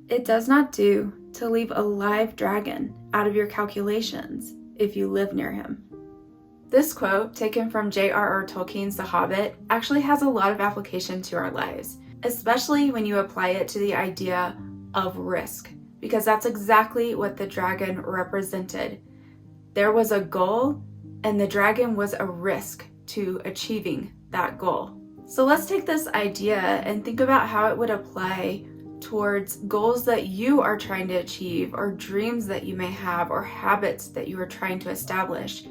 It does not do to leave a live dragon out of your calculations if you live near him. This quote, taken from J.R.R. Tolkien's The Hobbit, actually has a lot of application to our lives, especially when you apply it to the idea of risk, because that's exactly what the dragon represented. There was a goal, and the dragon was a risk to achieving that goal. So let's take this idea and think about how it would apply towards goals that you are trying to achieve, or dreams that you may have, or habits that you are trying to establish.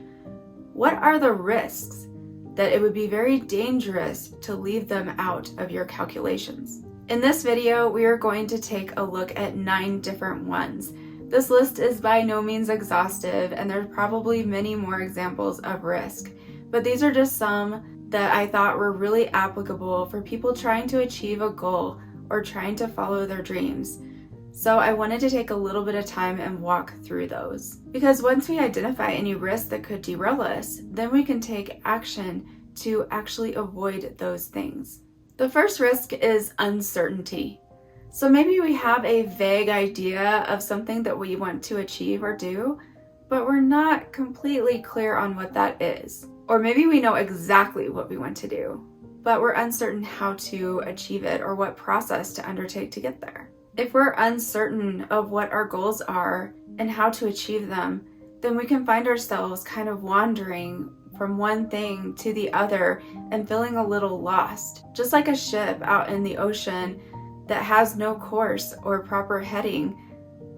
What are the risks that it would be very dangerous to leave them out of your calculations? In this video, we are going to take a look at 9 different ones. This list is by no means exhaustive, and there's probably many more examples of risk, but these are just some that I thought were really applicable for people trying to achieve a goal or trying to follow their dreams. So I wanted to take a little bit of time and walk through those. Because once we identify any risk that could derail us, then we can take action to actually avoid those things. The first risk is uncertainty. So maybe we have a vague idea of something that we want to achieve or do, but we're not completely clear on what that is. Or maybe we know exactly what we want to do, but we're uncertain how to achieve it or what process to undertake to get there. If we're uncertain of what our goals are and how to achieve them, then we can find ourselves kind of wandering from one thing to the other and feeling a little lost. Just like a ship out in the ocean that has no course or proper heading,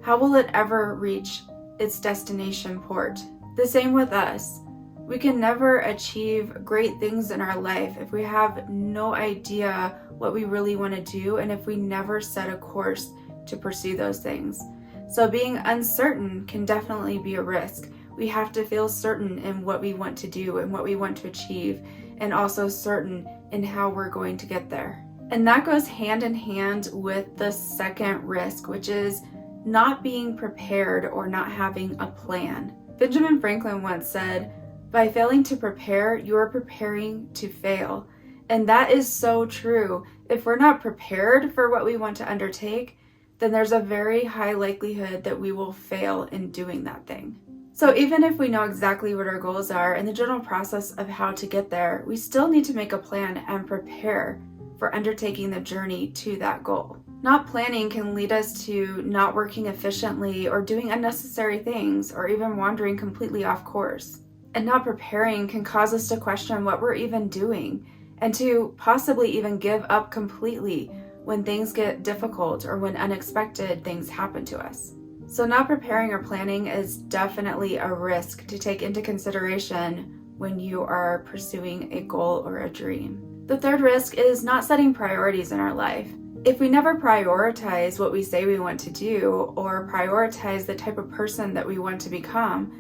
how will it ever reach its destination port? The same with us. We can never achieve great things in our life if we have no idea what we really want to do and if we never set a course to pursue those things. So being uncertain can definitely be a risk. We have to feel certain in what we want to do and what we want to achieve, and also certain in how we're going to get there. And that goes hand in hand with the second risk, which is not being prepared or not having a plan. Benjamin Franklin once said, "By failing to prepare, you are preparing to fail." And that is so true. If we're not prepared for what we want to undertake, then there's a very high likelihood that we will fail in doing that thing. So even if we know exactly what our goals are and the general process of how to get there, we still need to make a plan and prepare for undertaking the journey to that goal. Not planning can lead us to not working efficiently or doing unnecessary things or even wandering completely off course. And not preparing can cause us to question what we're even doing and to possibly even give up completely when things get difficult or when unexpected things happen to us. So not preparing or planning is definitely a risk to take into consideration when you are pursuing a goal or a dream. The third risk is not setting priorities in our life. If we never prioritize what we say we want to do or prioritize the type of person that we want to become,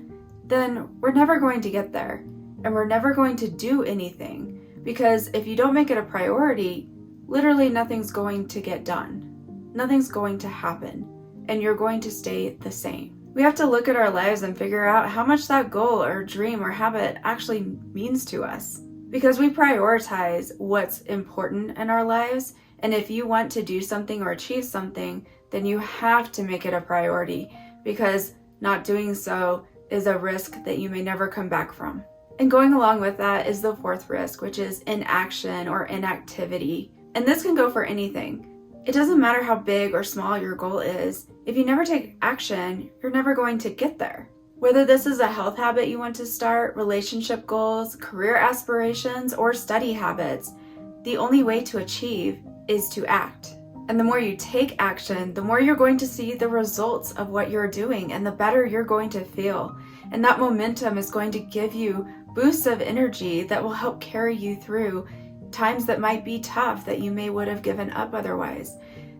then we're never going to get there and we're never going to do anything, because if you don't make it a priority, literally nothing's going to get done. Nothing's going to happen, and you're going to stay the same. We have to look at our lives and figure out how much that goal or dream or habit actually means to us, because we prioritize what's important in our lives. And if you want to do something or achieve something, then you have to make it a priority, because not doing so is a risk that you may never come back from. And going along with that is the fourth risk, which is inaction or inactivity. And this can go for anything. It doesn't matter how big or small your goal is. If you never take action, you're never going to get there. Whether this is a health habit you want to start, relationship goals, career aspirations, or study habits, the only way to achieve is to act. And the more you take action, the more you're going to see the results of what you're doing and the better you're going to feel. And that momentum is going to give you boosts of energy that will help carry you through times that might be tough that you would have given up otherwise.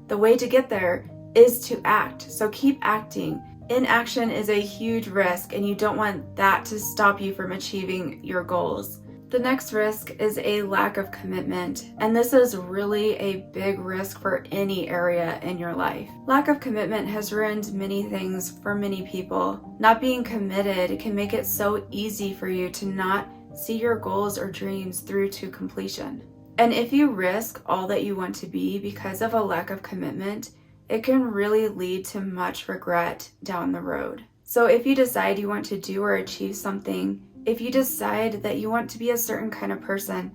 The way to get there is to act. So keep acting. Inaction is a huge risk, and you don't want that to stop you from achieving your goals. The next risk is a lack of commitment, and this is really a big risk for any area in your life. Lack of commitment has ruined many things for many people. Not being committed can make it so easy for you to not see your goals or dreams through to completion. And if you risk all that you want to be because of a lack of commitment, it can really lead to much regret down the road. So if you decide you want to do or achieve something, if you decide that you want to be a certain kind of person,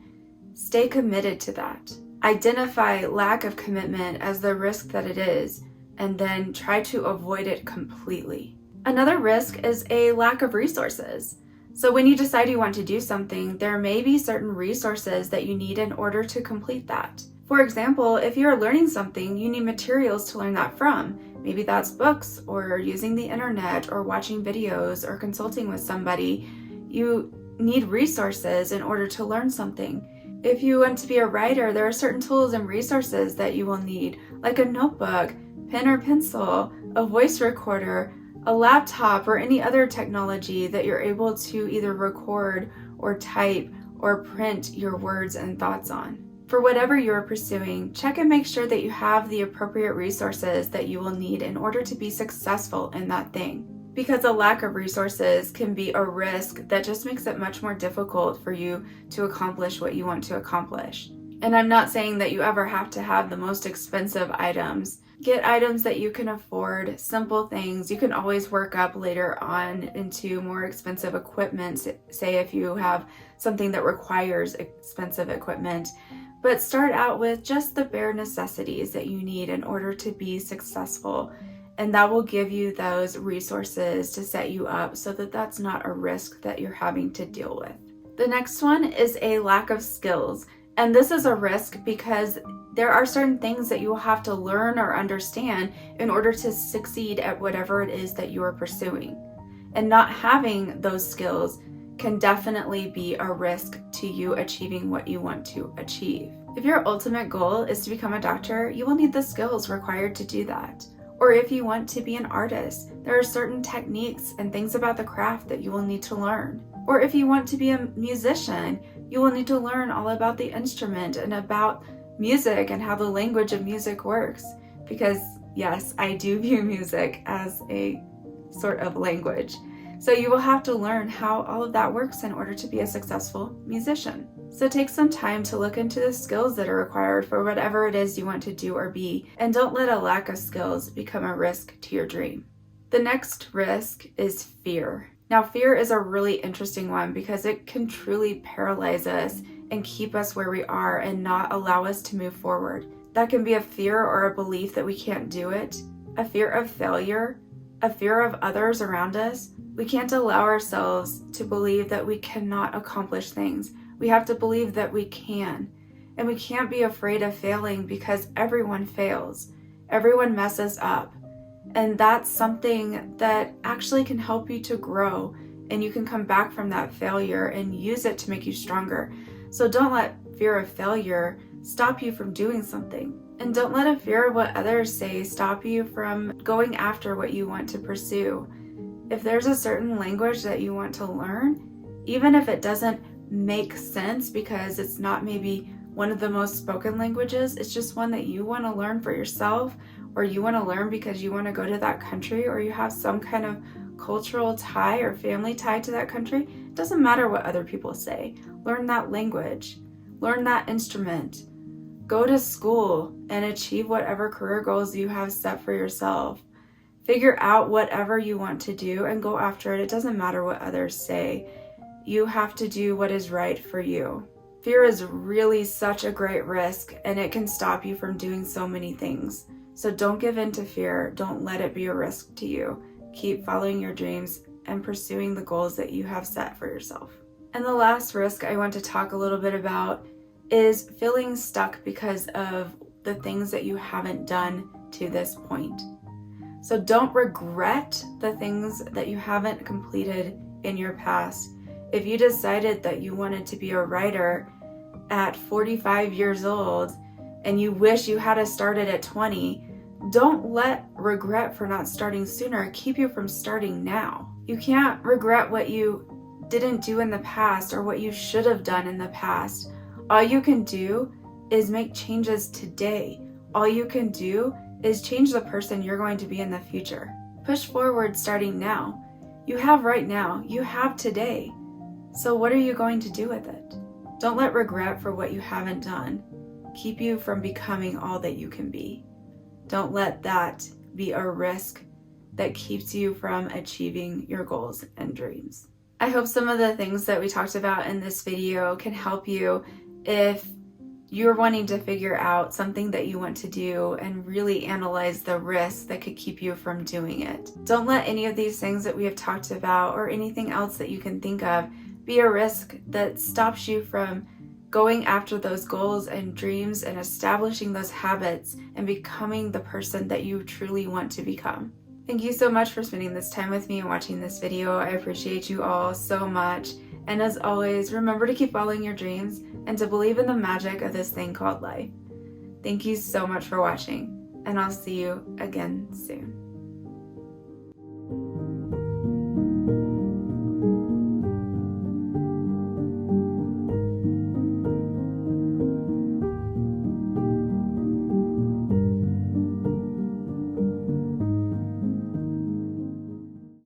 stay committed to that. Identify lack of commitment as the risk that it is, and then try to avoid it completely. Another risk is a lack of resources. So when you decide you want to do something, there may be certain resources that you need in order to complete that. For example, if you're learning something, you need materials to learn that from. Maybe that's books, or using the internet, or watching videos, or consulting with somebody. You need resources in order to learn something. If you want to be a writer, there are certain tools and resources that you will need, like a notebook, pen or pencil, a voice recorder, a laptop, or any other technology that you're able to either record or type or print your words and thoughts on. For whatever you're pursuing, check and make sure that you have the appropriate resources that you will need in order to be successful in that thing. Because a lack of resources can be a risk that just makes it much more difficult for you to accomplish what you want to accomplish. And I'm not saying that you ever have to have the most expensive items. Get items that you can afford, simple things. You can always work up later on into more expensive equipment, say if you have something that requires expensive equipment. But start out with just the bare necessities that you need in order to be successful. And that will give you those resources to set you up so that that's not a risk that you're having to deal with. The next one is a lack of skills. And this is a risk because there are certain things that you will have to learn or understand in order to succeed at whatever it is that you are pursuing. And not having those skills can definitely be a risk to you achieving what you want to achieve. If your ultimate goal is to become a doctor, you will need the skills required to do that. Or if you want to be an artist, there are certain techniques and things about the craft that you will need to learn. Or if you want to be a musician, you will need to learn all about the instrument and about music and how the language of music works. Because yes, I do view music as a sort of language. So you will have to learn how all of that works in order to be a successful musician. So take some time to look into the skills that are required for whatever it is you want to do or be, and don't let a lack of skills become a risk to your dream. The next risk is fear. Now, fear is a really interesting one because it can truly paralyze us and keep us where we are and not allow us to move forward. That can be a fear or a belief that we can't do it, a fear of failure, a fear of others around us. We can't allow ourselves to believe that we cannot accomplish things. We have to believe that we can. And we can't be afraid of failing because everyone fails. Everyone messes up. And that's something that actually can help you to grow. And you can come back from that failure and use it to make you stronger. So don't let fear of failure stop you from doing something. And don't let a fear of what others say stop you from going after what you want to pursue. If there's a certain language that you want to learn, even if it doesn't make sense because it's not maybe one of the most spoken languages, it's just one that you want to learn for yourself, or you want to learn because you want to go to that country, or you have some kind of cultural tie or family tie to that country, it doesn't matter what other people say. Learn that language, learn that instrument, go to school and achieve whatever career goals you have set for yourself. Figure out whatever you want to do and go after it. It doesn't matter what others say. You have to do what is right for you. Fear is really such a great risk, and it can stop you from doing so many things. So don't give in to fear. Don't let it be a risk to you. Keep following your dreams and pursuing the goals that you have set for yourself. And the last risk I want to talk a little bit about is feeling stuck because of the things that you haven't done to this point. So don't regret the things that you haven't completed in your past. If you decided that you wanted to be a writer at 45 years old and you wish you had started at 20, don't let regret for not starting sooner keep you from starting now. You can't regret what you didn't do in the past or what you should have done in the past. All you can do is make changes today. All you can do is change the person you're going to be in the future. Push forward starting now. You have right now. You have today. So what are you going to do with it? Don't let regret for what you haven't done keep you from becoming all that you can be. Don't let that be a risk that keeps you from achieving your goals and dreams. I hope some of the things that we talked about in this video can help you if you're wanting to figure out something that you want to do and really analyze the risks that could keep you from doing it. Don't let any of these things that we have talked about or anything else that you can think of be a risk that stops you from going after those goals and dreams and establishing those habits and becoming the person that you truly want to become. Thank you so much for spending this time with me and watching this video. I appreciate you all so much. And as always, remember to keep following your dreams and to believe in the magic of this thing called life. Thank you so much for watching, and I'll see you again soon.